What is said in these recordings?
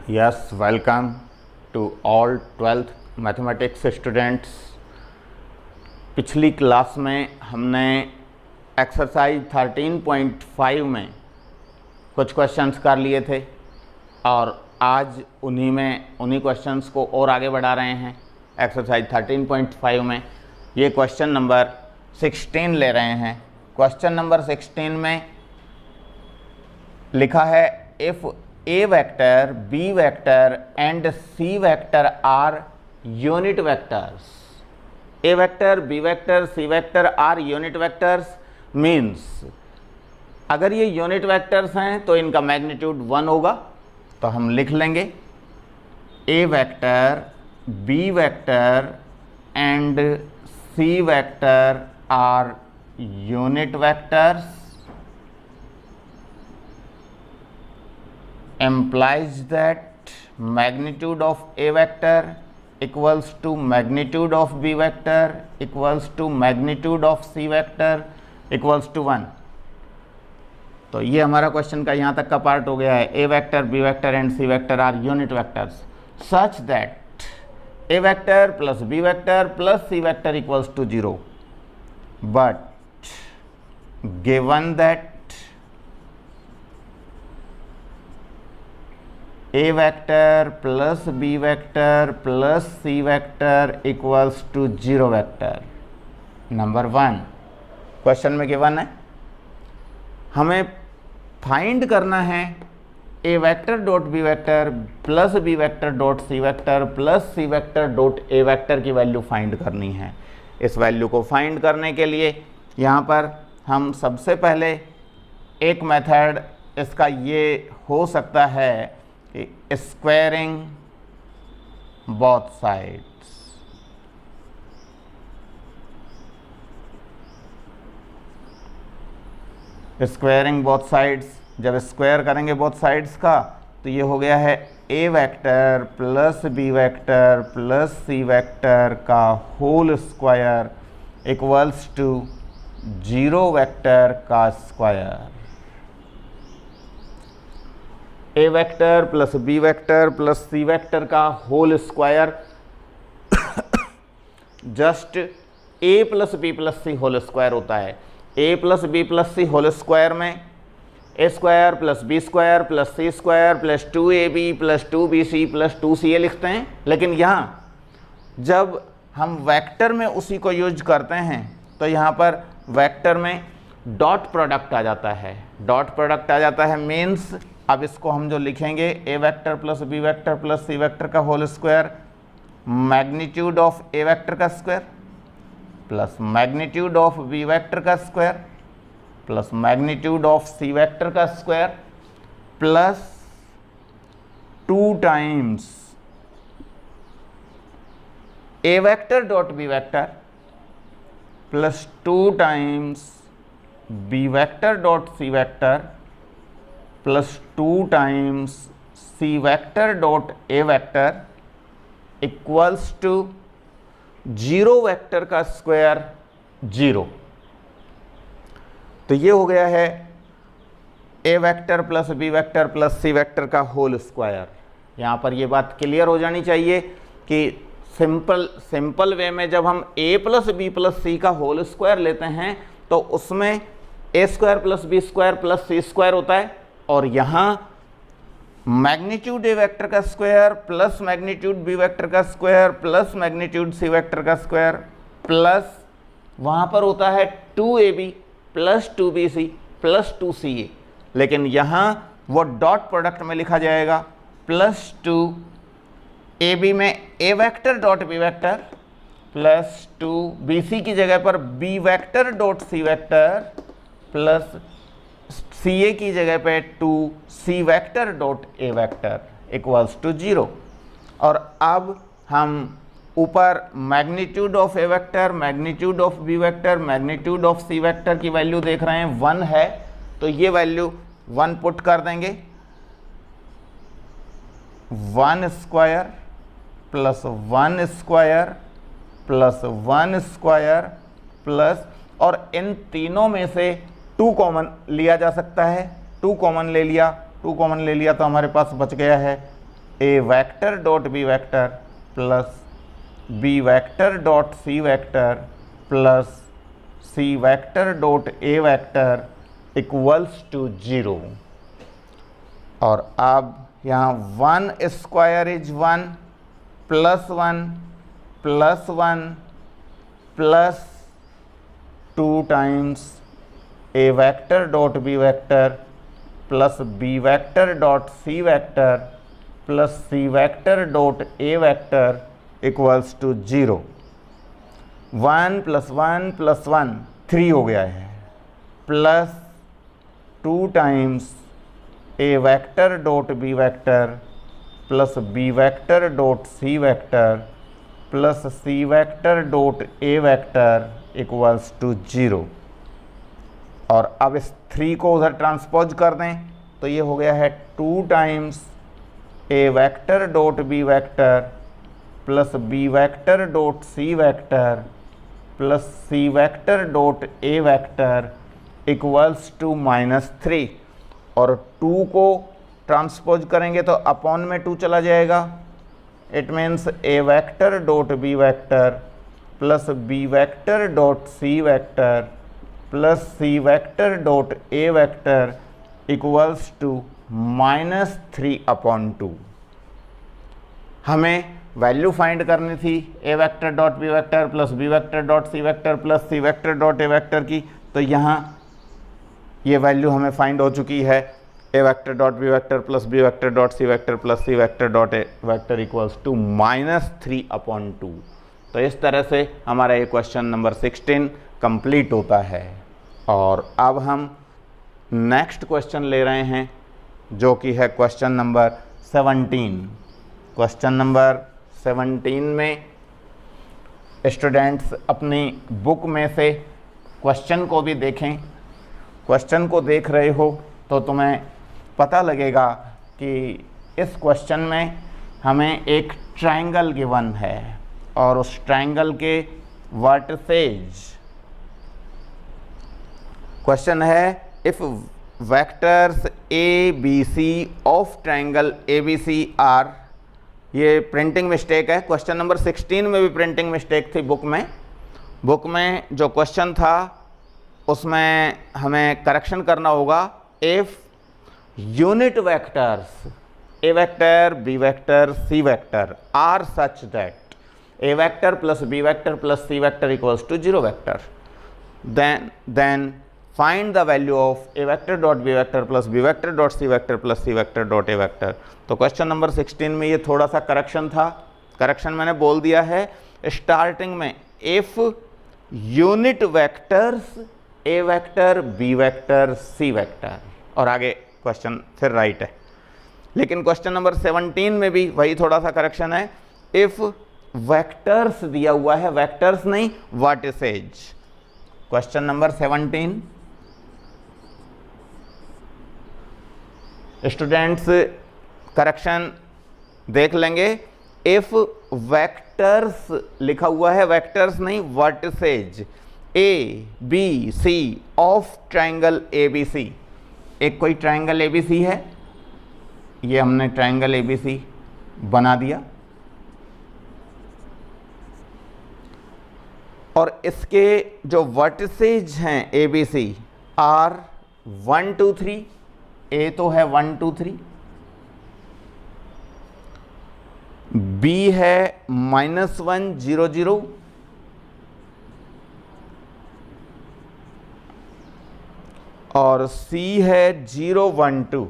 Yes, welcome to all 12th mathematics students. पिछली class में हमने एक्सरसाइज 13.5 में कुछ क्वेश्चंस कर लिए थे और आज उन्हीं क्वेश्चंस को और आगे बढ़ा रहे हैं। एक्सरसाइज 13.5 में ये क्वेश्चन नंबर 16 ले रहे हैं। क्वेश्चन नंबर 16 में लिखा है if A vector, B vector and C vector are unit vectors. A vector, B vector, C vector are unit vectors means अगर ये यूनिट वेक्टर्स हैं तो इनका मैग्नीट्यूड 1 होगा। तो हम लिख लेंगे A vector, B vector and C vector are unit vectors implies that magnitude of A vector equals to magnitude of B vector equals to magnitude of C vector equals to 1। तो ये हमारा question का यहाँ तक का part हो गया है। A vector, B vector and C vector are unit vectors such that A vector plus B vector plus C vector equals to 0, but given that A vector plus B vector plus C vector equals to 0 vector। Number 1 question में given है, हमें find करना है A vector dot B vector plus B vector dot C vector plus C vector dot A vector की value find करनी है। इस value को फाइंड करने के लिए यहाँ पर हम सबसे पहले एक मेथड इसका ये हो सकता है squaring both sides. Squaring both sides, जब स्क्वायर करेंगे बोथ साइड्स का तो ये हो गया है A vector plus B vector plus C vector का whole square equals to 0 vector का square. A vector plus B vector plus C vector का whole square just A plus B plus C whole square होता है। A plus B plus C whole square में A square plus B square plus C square plus 2AB plus 2BC plus 2CA लिखते हैं। लेकिन यहाँ जब हम vector में उसी को यूज करते हैं तो यहाँ पर वेक्टर में डॉट प्रोडक्ट आ जाता है। डॉट प्रोडक्ट आ जाता है मीन्स अब इसको हम जो लिखेंगे A vector plus B vector plus C vector का whole square magnitude of A vector का square plus magnitude of B vector का square plus magnitude of C vector का square plus 2 times A vector dot B vector plus 2 times B vector dot C vector plus 2 times C vector dot A vector equals to 0 vector का square 0। तो ये हो गया है A vector plus B vector plus C vector का whole square. यहाँ पर ये बात क्लियर हो जानी चाहिए कि सिंपल वे में जब हम A plus B plus C का होल स्क्वायर लेते हैं तो उसमें A square plus B square plus C square होता है और यहाँ मैग्नीट्यूड A वेक्टर का square plus magnitude B vector का square plus magnitude C vector का स्क्वायर प्लस वहाँ पर होता है 2AB plus 2BC plus 2CA। लेकिन यहाँ वो डॉट प्रोडक्ट में लिखा जाएगा प्लस 2 AB में A vector dot B vector plus 2 BC की जगह पर B vector dot C vector plus CA की जगह पे 2 C vector dot A vector equals to 0। और अब हम ऊपर magnitude of A vector magnitude of B vector magnitude of C vector की वैल्यू देख रहे हैं 1 है, तो ये वैल्यू 1 पुट कर देंगे। 1 square plus 1 square plus 1 square plus, और इन तीनों में से 2 कॉमन लिया जा सकता है। 2 कॉमन ले लिया तो हमारे पास बच गया है A vector dot B vector plus B vector dot C vector plus C vector dot A vector equals to 0। और अब यहाँ 1 square is 1 plus 1 plus 1 plus 2 times A vector dot B vector plus B vector dot C vector plus C vector dot A vector equals to 0। 1 plus 1 plus 1 3 हो गया है, plus 2 times A vector dot B vector plus B vector dot C vector plus C vector dot A vector equals to 0। और अब इस 3 को उधर transpose कर दें तो ये हो गया है 2 times A vector dot B vector plus B vector dot C vector plus C vector dot A vector equals to -3। और 2 को ट्रांसपोज करेंगे तो अपॉन में 2 चला जाएगा। It means A vector dot B vector plus B vector dot C vector plus C vector dot A vector equals to -3/2। हमें value find करनी थी A vector dot B vector plus B vector dot C vector plus C vector dot A vector की, तो यहाँ ये value हमें find हो चुकी है। A vector dot B vector plus B vector dot C vector plus C vector dot A vector equals to -3/2। तो इस तरह से हमारा ये क्वेश्चन नंबर 16 कंप्लीट होता है। और अब हम नेक्स्ट क्वेश्चन ले रहे हैं जो कि है क्वेश्चन नंबर 17। क्वेश्चन नंबर 17 में स्टूडेंट्स अपनी बुक में से क्वेश्चन को भी देखें। क्वेश्चन को देख रहे हो तो तुम्हें पता लगेगा कि इस क्वेश्चन में हमें एक ट्रायंगल गिवन है और उस ट्रायंगल के वर्टिसेज, क्वेश्चन है if vectors A B C of triangle A B C are, ये प्रिंटिंग मिस्टेक है। क्वेश्चन नंबर 16 में भी प्रिंटिंग मिस्टेक थी बुक में जो क्वेश्चन था उसमें हमें करेक्शन करना होगा। If unit vectors A vector B vector C vector are such that A vector plus B vector plus C vector equals to 0 vector, then find the value of a vector dot b vector plus b vector dot c vector plus c vector dot a vector। तो question number 16 में ये थोड़ा सा correction था। Correction मैंने बोल दिया है स्टार्टिंग में, if unit vectors A vector B vector C vector, और आगे क्वेश्चन फिर राइट है। लेकिन क्वेश्चन नंबर 17 में भी वही थोड़ा सा करेक्शन है। इफ वेक्टर्स दिया हुआ है, वेक्टर्स नहीं vertices. Question number 17 students correction देख लेंगे। इफ वेक्टर्स लिखा हुआ है, वेक्टर्स नहीं vertices A B C of triangle A B C. एक कोई ट्रायंगल ए बी सी है, ये हमने ट्रायंगल ए बी सी बना दिया और इसके जो वर्टिसेज हैं ए बी सी आर 1 2 3, ए तो है 1 2 3, बी है -1 0 0, और सी है 0 1 2।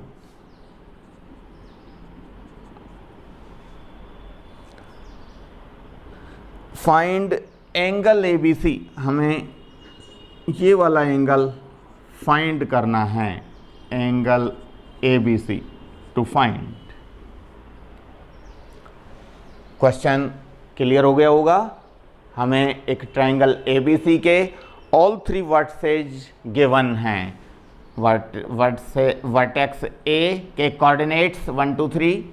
Find angle A B C, हमें ये वाला एंगल फाइंड करना है, angle A B C to find. Question clear हो गया होगा। हमें एक ट्रायंगल ए बी सी के ऑल 3 वर्टिसेज गिवन हैं। वर्टेक्स ए के कोऑर्डिनेट्स 1 2 3,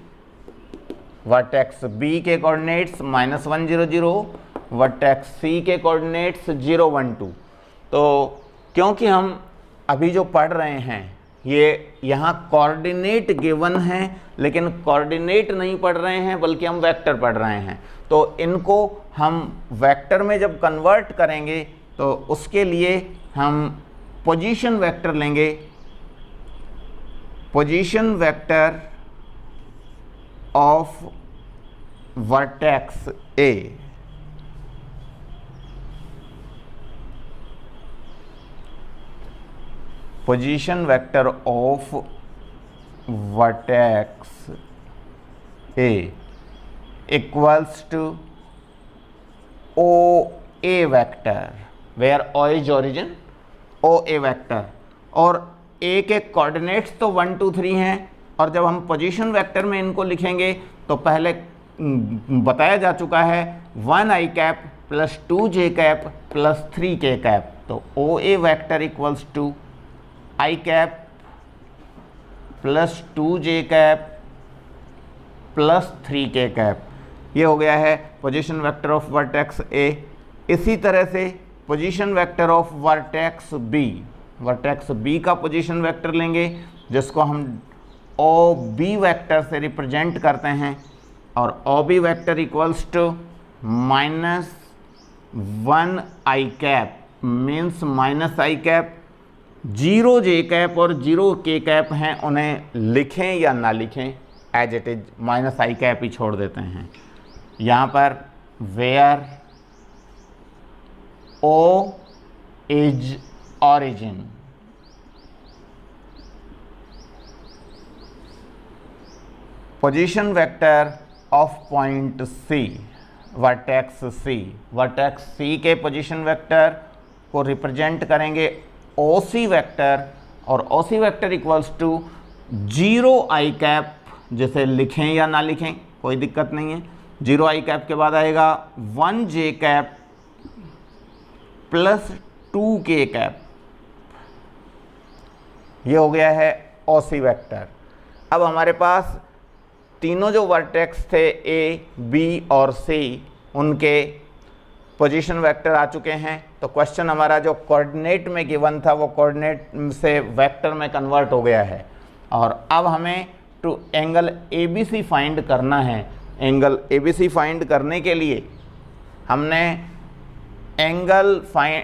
वर्टेक्स बी के कोऑर्डिनेट्स -1 0 0, वर्टेक्स सी के कोऑर्डिनेट्स 0 1 2। तो क्योंकि हम अभी जो पढ़ रहे हैं ये यहाँ कोऑर्डिनेट गिवन है, लेकिन कोऑर्डिनेट नहीं पढ़ रहे हैं बल्कि हम वेक्टर पढ़ रहे हैं। तो इनको हम वेक्टर में जब कन्वर्ट करेंगे तो उसके लिए हम पोजीशन वेक्टर लेंगे, position vector of vertex A. Position vector of vertex A equals to O A vector, where O is origin, O A vector. और ए के कोऑर्डिनेट्स तो 1 2 3 हैं, और जब हम पोजीशन वेक्टर में इनको लिखेंगे तो पहले बताया जा चुका है 1 i cap plus 2 j cap plus 3 k cap. तो O A vector equals to i cap plus 2 j cap plus 3 k cap. ये हो गया है position vector of vertex A. इसी तरह से position vector of vertex B, vertex B का position vector लेंगे जिसको हम ओ बी वेक्टर से रिप्रेजेंट करते हैं, और O B vector equals to minus 1 i cap means minus i cap, 0 j cap और 0 k कैप हैं, उन्हें लिखें या ना लिखें as it is, minus i cap ही छोड़ देते हैं यहाँ पर। Where o is origin, position vector of point C, vertex C, vertex C के पोजीशन वेक्टर को रिप्रेजेंट करेंगे OC वेक्टर, और OC vector equals to 0 i cap, जिसे लिखें या ना लिखें कोई दिक्कत नहीं है। 0 i कैप के बाद आएगा 1 j cap plus 2 k cap. ये हो गया है OC वेक्टर। अब हमारे पास तीनों जो वर्टेक्स थे A, B और C, उनके पोजीशन वेक्टर आ चुके हैं। तो क्वेश्चन हमारा जो कोऑर्डिनेट में गिवन था वो कोऑर्डिनेट से वेक्टर में कन्वर्ट हो गया है, और अब हमें टू एंगल ABC फाइंड करना है। एंगल ABC फाइंड करने के लिए हमने एंगल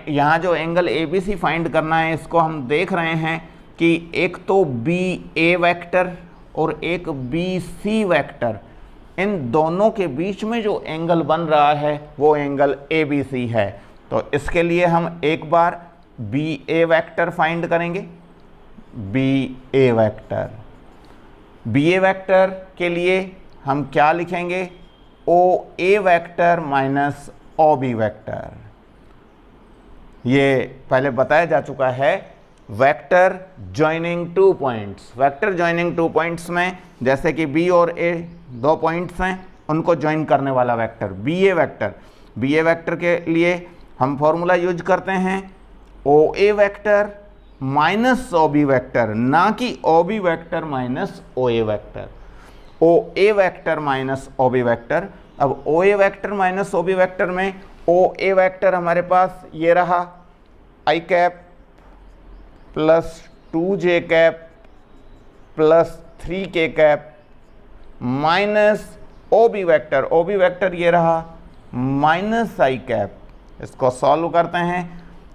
यहाँ जो एंगल ABC फाइंड करना है, इसको हम देख रहे हैं कि एक तो BA वेक्टर और एक BC वेक्टर, इन दोनों के बीच में जो एंगल बन रहा है वो एंगल ABC है। तो इसके लिए हम एक बार BA वेक्टर फाइंड करेंगे। BA वेक्टर, BA वेक्टर के लिए हम क्या लिखेंगे? OA vector minus OB vector. ये पहले बताया जा चुका है। Vector joining 2 points, vector joining 2 points में जैसे कि B और A 2 पॉइंट्स हैं, उनको ज्वाइन करने वाला vector BA vector. BA vector के लिए हम फॉर्मूला यूज करते हैं OA vector minus OB vector, ना कि OB vector minus OA vector. OA vector minus OB vector. अब OA vector minus OB vector में OA वेक्टर हमारे पास ये रहा i cap plus 2j cap plus 3k cap minus OB vector, OB vector ये रहा माइनस i कैप। इसको solve करते हैं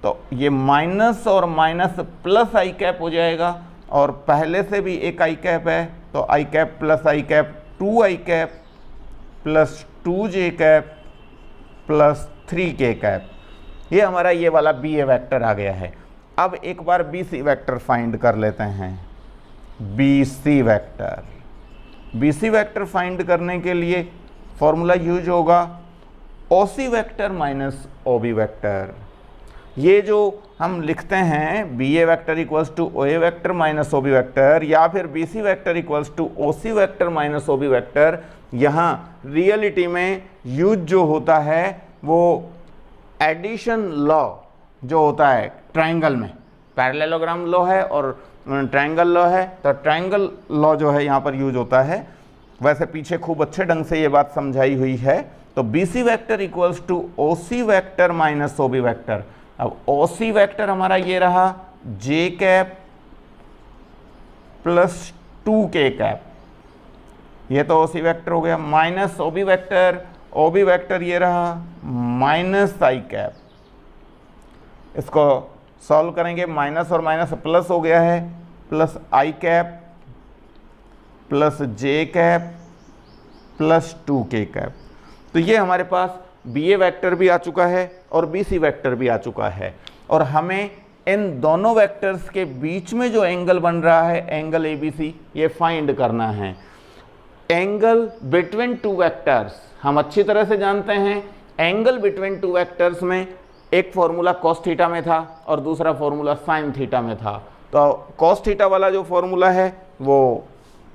तो ये माइनस और माइनस प्लस i कैप हो जाएगा, और पहले से भी एक i कैप है तो i cap plus i cap 2i cap plus 2j cap plus 3k cap. ये हमारा ये वाला BA वेक्टर आ गया है। अब एक बार BC वेक्टर फाइंड कर लेते हैं। BC vector, BC vector find करने के लिए फॉर्मूला यूज होगा OC vector minus OB vector. ये जो हम लिखते हैं BA vector equals to OA vector minus OB vector, या फिर BC vector equals to OC vector minus OB vector, यहाँ रियलिटी में यूज जो होता है वो एडिशन लॉ जो होता है ट्रायंगल में, पैरेललोग्राम लॉ है और ट्रायंगल लॉ है, तो ट्रायंगल लॉ जो है यहाँ पर यूज होता है। वैसे पीछे खूब अच्छे ढंग से ये बात समझाई हुई है। तो BC vector equals to OC vector minus OB vector. अब OC वेक्टर हमारा ये रहा j cap plus 2k cap, ये तो ओसी वेक्टर हो गया, माइनस ओबी वेक्टर ये रहा माइनस आई कैप। इसको सॉल्व करेंगे, माइनस और माइनस प्लस हो गया है, प्लस आई कैप प्लस जे कैप प्लस 2k कैप। तो ये हमारे पास बी ए वेक्टर भी आ चुका है और बी सी वेक्टर भी आ चुका है, और हमें इन दोनों वेक्टर्स के बीच में जो एंगल बन रहा है, एंगल ए बी सी, ये फाइंड करना है। एंगल बिटवीन टू वेक्टर्स हम अच्छी तरह से जानते हैं। एंगल बिटवीन टू वेक्टर्स में एक फॉर्मूला कॉस थीटा में था और दूसरा फॉर्मूला साइन थीटा में था। तो कॉस थीटा वाला जो फॉर्मूला है वो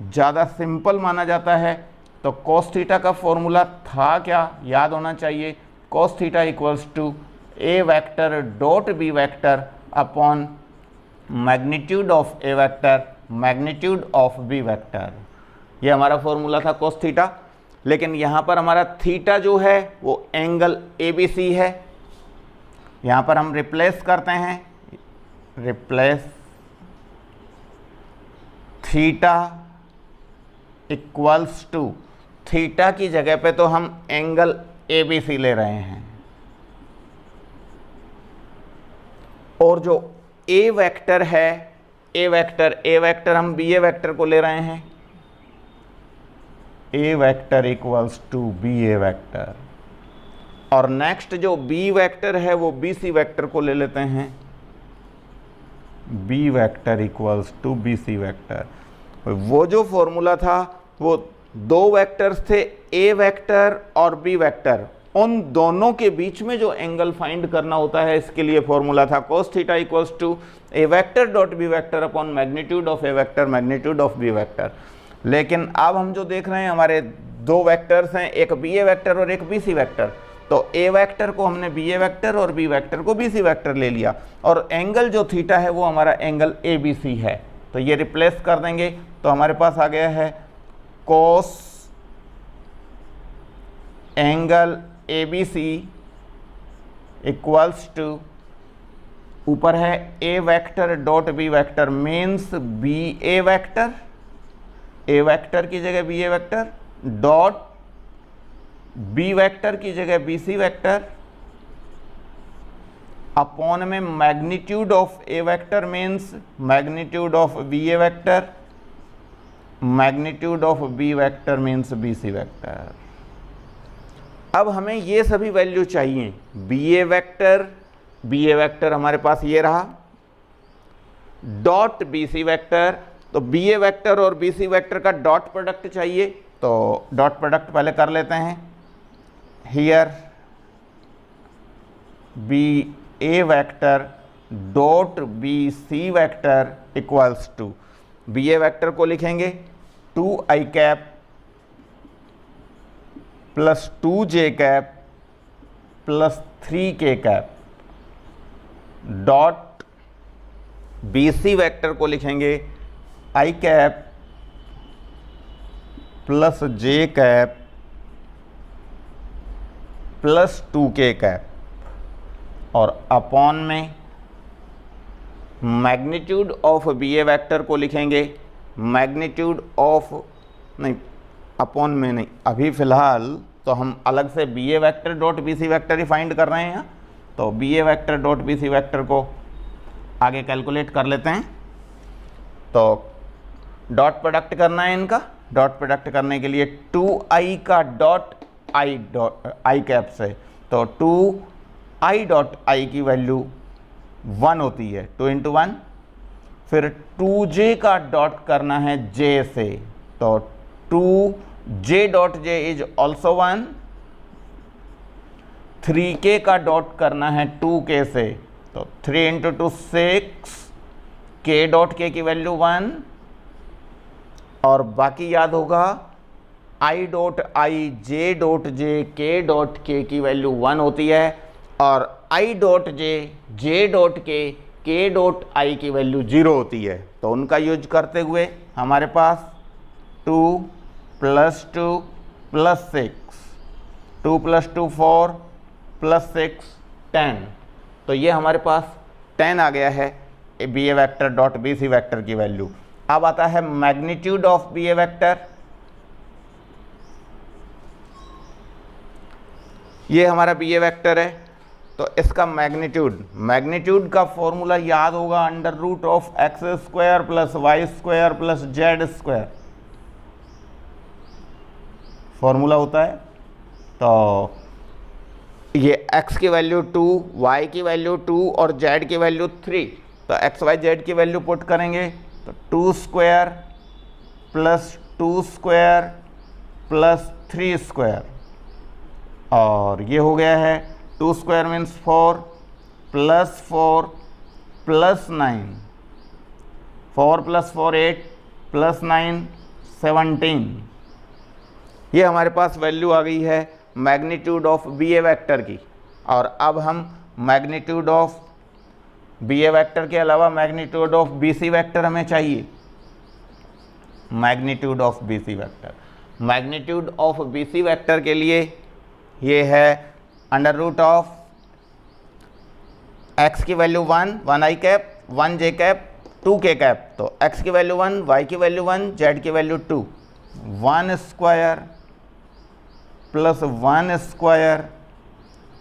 ज़्यादा सिंपल माना जाता है। तो कॉस थीटा का फॉर्मूला था क्या, याद होना चाहिए, cos theta equals to A vector dot B vector upon magnitude of A vector magnitude of B vector. ये हमारा फॉर्मूला था कॉस थीटा। लेकिन यहाँ पर हमारा थीटा जो है वो एंगल ए बी सी है। यहाँ पर हम रिप्लेस करते हैं, replace theta equals to, theta की जगह पे तो हम एंगल ए बी सी ले रहे हैं, और जो ए वेक्टर है, ए वेक्टर हम बी ए वेक्टर को ले रहे हैं, A vector equals to B A vector. और नेक्स्ट जो बी वेक्टर है वो बी सी वेक्टर को ले लेते हैं, B vector equals to B C vector. वो जो फॉर्मूला था वो दो वेक्टर्स थे, ए वेक्टर और बी वेक्टर, उन दोनों के बीच में जो एंगल फाइंड करना होता है, इसके लिए फॉर्मूला था cos theta equals to A vector dot B vector upon magnitude of A vector magnitude of B vector. लेकिन अब हम जो देख रहे हैं, हमारे दो वेक्टर्स हैं, एक बी ए वेक्टर और एक बी सी वेक्टर। तो ए वेक्टर को हमने बी ए वेक्टर और बी वेक्टर को बी सी वेक्टर ले लिया, और एंगल जो थीटा है वो हमारा एंगल ए बी सी है। तो ये रिप्लेस कर देंगे, तो हमारे पास आ गया है cos angle A B C equals to, ऊपर है A vector dot B vector means B A vector, A vector की जगह B A vector, dot B vector की जगह बी सी वेक्टर, अपॉन में magnitude of A vector means magnitude of B A vector, magnitude of B vector means B C vector. अब हमें ये सभी value चाहिए। बी ए वेक्टर हमारे पास ये रहा, डॉट बी सी वेक्टर, तो बी ए वेक्टर और बी सी वेक्टर का डॉट प्रोडक्ट चाहिए, तो डॉट प्रोडक्ट पहले कर लेते हैं। Here B A vector dot B C vector equals to, B A vector को लिखेंगे 2i cap plus 2j cap plus 3k cap, dot B C vector को लिखेंगे i cap plus j cap plus 2k cap, और upon में magnitude of B A vector को लिखेंगे magnitude of, नहीं upon में नहीं, अभी फ़िलहाल तो हम अलग से B A vector dot B C vector ही फाइंड कर रहे हैं। तो B A vector dot B C vector को आगे कैलकुलेट कर लेते हैं। तो डॉट प्रोडक्ट करना है इनका, डॉट प्रोडक्ट करने के लिए 2i का डॉट आई कैप से, तो 2i डॉट आई की वैल्यू 1 होती है, 2 इंटू 1। फिर 2j का डॉट करना है j से, तो 2j dot j is also 1। 3k का डॉट करना है 2k से, तो 3 इंटू 2 6, k डॉट k की वैल्यू 1, और बाकी याद होगा i dot I, j dot j, k dot k की वैल्यू 1 होती है, और i dot j, j dot k dot i की वैल्यू 0 होती है। तो उनका यूज करते हुए हमारे पास 2 प्लस 2 प्लस 6, 2 प्लस 2 4 प्लस 6 10, तो ये हमारे पास 10 आ गया है B A vector dot B C vector की वैल्यू। अब आता है magnitude of B A vector. ये हमारा बी ए वेक्टर है, तो इसका मैग्नीट्यूड का फॉर्मूला याद होगा, under root of x square plus y square plus z square formula होता है। तो ये x की वैल्यू 2, y की वैल्यू 2 और z की वैल्यू 3, तो x y z की वैल्यू पुट करेंगे तो 2 square plus 2 square plus 3 square, और ये हो गया है 2 square means 4 plus 4 plus 9, 4 plus 4 8 plus 9 17। ये हमारे पास वैल्यू आ गई है magnitude of B A vector की। और अब हम magnitude of B A vector के अलावा magnitude of B C vector हमें चाहिए। Magnitude of B C vector, magnitude of B C vector के लिए ये है अंडर रूट ऑफ x की value 1, 1 i cap 1 j cap 2 k cap, तो x की वैल्यू 1, y की वैल्यू 1, z की value 2, 1 square plus 1 square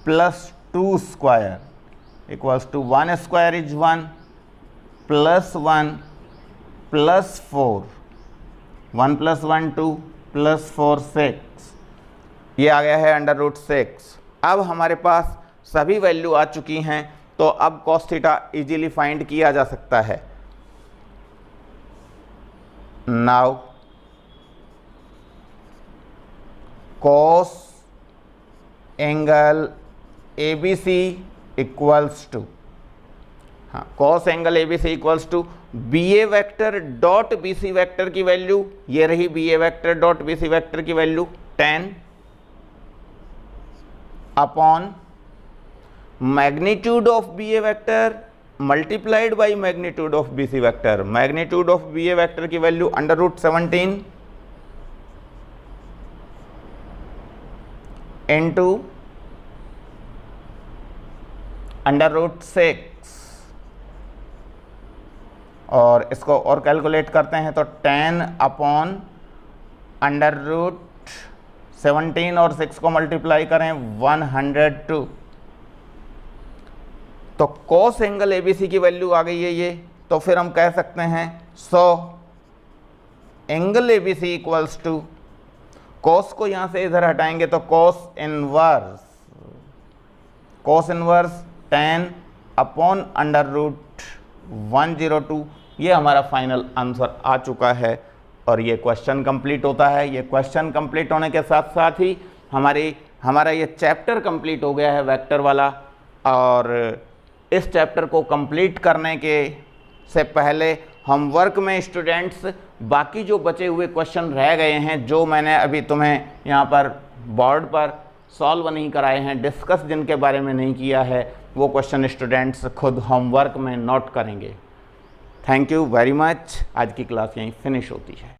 plus 2 square equals to 1 square is 1 plus 1 plus 4, 1 plus 1 2 plus 4 6, ये आ गया है अंडर रूट 6। अब हमारे पास सभी वैल्यू आ चुकी हैं, तो अब cos थीटा इजीली फाइंड किया जा सकता है। Now cos angle ABC equals to, हाँ cos angle ABC equals to B A vector dot B C vector की वैल्यू, ये रही B A vector dot B C vector की value 10 upon magnitude of B A vector multiplied by magnitude of B C vector. Magnitude of B A vector की value under root 17 into under root 6, और इसको और calculate करते हैं तो 10 upon under root 17 और 6 को मल्टीप्लाई करें 102, तो cos एंगल ABC की वैल्यू आ गई है ये। तो फिर हम कह सकते हैं so angle ABC equals to, cos को यहाँ से इधर हटाएंगे तो cos inverse 10 upon under root 102, ये हमारा फाइनल आंसर आ चुका है और ये क्वेश्चन कंप्लीट होता है। ये क्वेश्चन कंप्लीट होने के साथ साथ ही हमारा ये चैप्टर कंप्लीट हो गया है वेक्टर वाला। और इस चैप्टर को कंप्लीट करने के से पहले होमवर्क में स्टूडेंट्स बाकी जो बचे हुए क्वेश्चन रह गए हैं, जो मैंने अभी तुम्हें यहाँ पर बोर्ड पर सॉल्व नहीं कराए हैं, डिस्कस जिनके बारे में नहीं किया है, वो क्वेश्चन स्टूडेंट्स खुद होमवर्क में नोट करेंगे। Thank you very much. आज की क्लास यहीं फिनिश होती है।